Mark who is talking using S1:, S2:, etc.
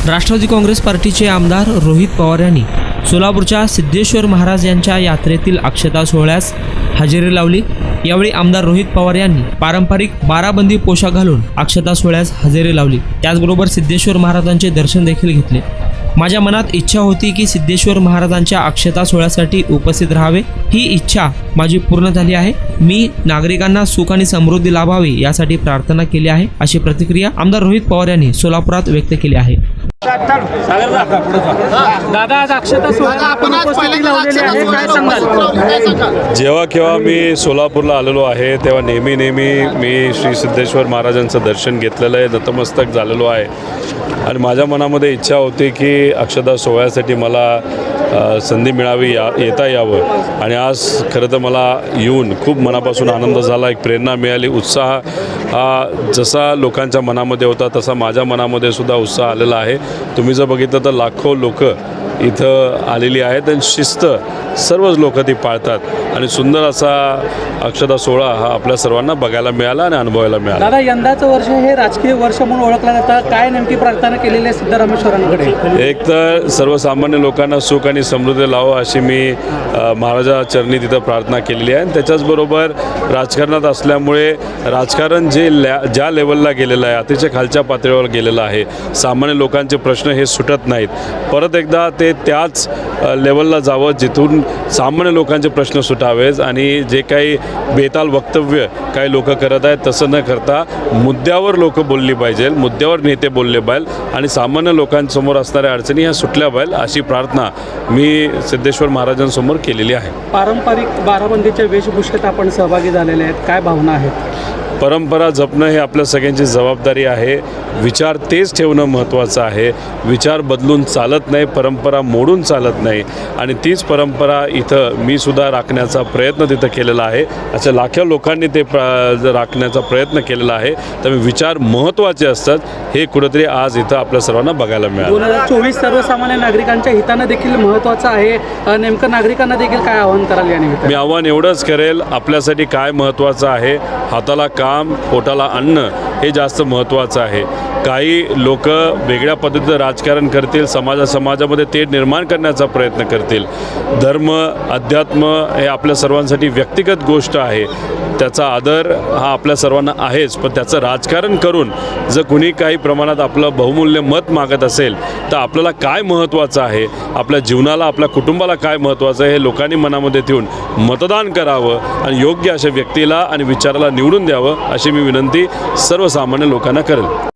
S1: राष्ट्रवादी काँग्रेस पार्टीचे आमदार रोहित पवार यांनी सोलापूरच्या सिद्धेश्वर महाराज यांच्या यात्रेतील अक्षता सोहळ्यास हजेरी लावली। यावेळी आमदार रोहित पवार यांनी पारंपरिक बाराबंदी पोशाख घालून अक्षता सोहळ्यास हजेरी लावली। त्याचबरोबर सिद्धेश्वर महाराजांचे दर्शन देखील घेतले। माझ्या मनात इच्छा होती की सिद्धेश्वर महाराजांच्या अक्षता सोहळ्यासाठी उपस्थित राहावे। ही इच्छा माझी पूर्ण झाली आहे। मी नागरिकांना सुख आणि समृद्धी लाभावी यासाठी प्रार्थना केली आहे, अशी प्रतिक्रिया आमदार रोहित पवार यांनी सोलापुरात व्यक्त केली आहे।
S2: दादा, आज अक्षता सोहळ्याला आपण उपस्थिती लावलेली आहे, काय सांगाल?
S3: जेव्हा केव्हा मी सोलापूरला आलेलो आहे तेव्हा नेहमी मी श्री सिद्धेश्वर महाराजांचं दर्शन घेतलेलं आहे, नतमस्तक झालेलो आहे आणि माझ्या मनामध्ये इच्छा होती की अक्षता सोहळ्यासाठी मला संधी मिळावी, येता यावं आणि आज खरं तर मला येऊन खूप मनापासून आनंद झाला, एक प्रेरणा मिळाली, उत्साह जसा लोकांच्या मनामध्ये होता तसा माझ्या मनामध्ये सुद्धा उत्साह आलेला आहे। तुम्ही जर बघितलं तर लाखो लोक इथं आलेली आहेत आणि शिस्त सर्वच लोक ती पाळतात आणि सुंदर असा अक्षता सोहळा हा आपल्या सर्वांना बघायला मिळाला आणि अनुभवायला मिळाला।
S2: दादा, यंदाचं वर्ष हे राजकीय वर्ष म्हणून ओळखलं जातं, काय नेमकी प्रार्थना केलेली आहे सिद्धरामेश्वरांकडे?
S3: एक तर सर्वसामान्य लोकांना सुख आणि समृद्धी लावो अशी मी महाराजा चरणी तिथं प्रार्थना केलेली आहे आणि त्याच्याचबरोबर राजकारणात असल्यामुळे राजकारण ज्या लेवलला गेलेलं आहे, अतिशय खालच्या पातळीवर गेलेलं आहे, सामान्य लोकांचे प्रश्न हे सुटत नाहीत, परत एकदा ते त्याच लेवलला जावं जिथून सामान्य लोकांचे प्रश्न सुटावेत आणि जे काही बेताल वक्तव्य काही लोक करत आहेत तसं न करता मुद्द्यावर लोक बोलली पाहिजे, मुद्द्यावर नेते बोलले पाहिजे आणि सामान्य लोकांसमोर असणाऱ्या अडचणी ह्या सुटल्या पाहिजे अशी प्रार्थना मी सिद्धेश्वर महाराजांसमोर केलेली आहे।
S2: पारंपरिक बाराबंदीच्या वेशभूषेत आपण सहभागी झालेले आहेत, काय भावना आहेत?
S3: परंपरा जपणं हे आपल्या सगळ्यांची जबाबदारी आहे। विचार तेच ठेवणं महत्त्वाचं आहे। विचार बदलून चालत नाही, परंपरा मोडून चालत नाही आणि तीच परंपरा इथं मी सुद्धा राखण्याचा प्रयत्न तिथं केलेला आहे। अशा लाखो लोकांनी ते राखण्याचा प्रयत्न केलेला आहे। त्यामुळे विचार महत्त्वाचे असतात, हे कुठेतरी आज इथं आपल्या सर्वांना बघायला मिळालं।
S2: 2024 सर्वसामान्य नागरिकांच्या हितानं देखील महत्त्वाचं आहे, नेमकं नागरिकांना देखील काय आवाहन कराल या निमित्तानं?
S3: मी आव्हान एवढंच करेल, आपल्यासाठी काय महत्त्वाचं आहे, हाताला काम पोटाला अन्न हे जास्त महत्त्वाचं आहे। काही लोक वेगळ्या पद्धतीचं राजकारण करतील, समाजामध्ये ते निर्माण करण्याचा प्रयत्न करतील। धर्म अध्यात्म हे आपल्या सर्वांसाठी व्यक्तिगत गोष्ट आहे, त्याचा आदर हा आपल्या सर्वांना आहेच, पण त्याचं राजकारण करून जर कुणी काही प्रमाणात आपलं बहुमूल्य मत मागत असेल तर आपल्याला काय महत्त्वाचं आहे, आपल्या जीवनाला आपल्या कुटुंबाला काय महत्त्वाचं आहे हे लोकांनी मनामध्ये ठेवून मतदान करावं आणि योग्य अशा व्यक्तीला आणि विचाराला निवडून द्यावं अशी मी विनंती सर्वसामान्य लोकांना करेल।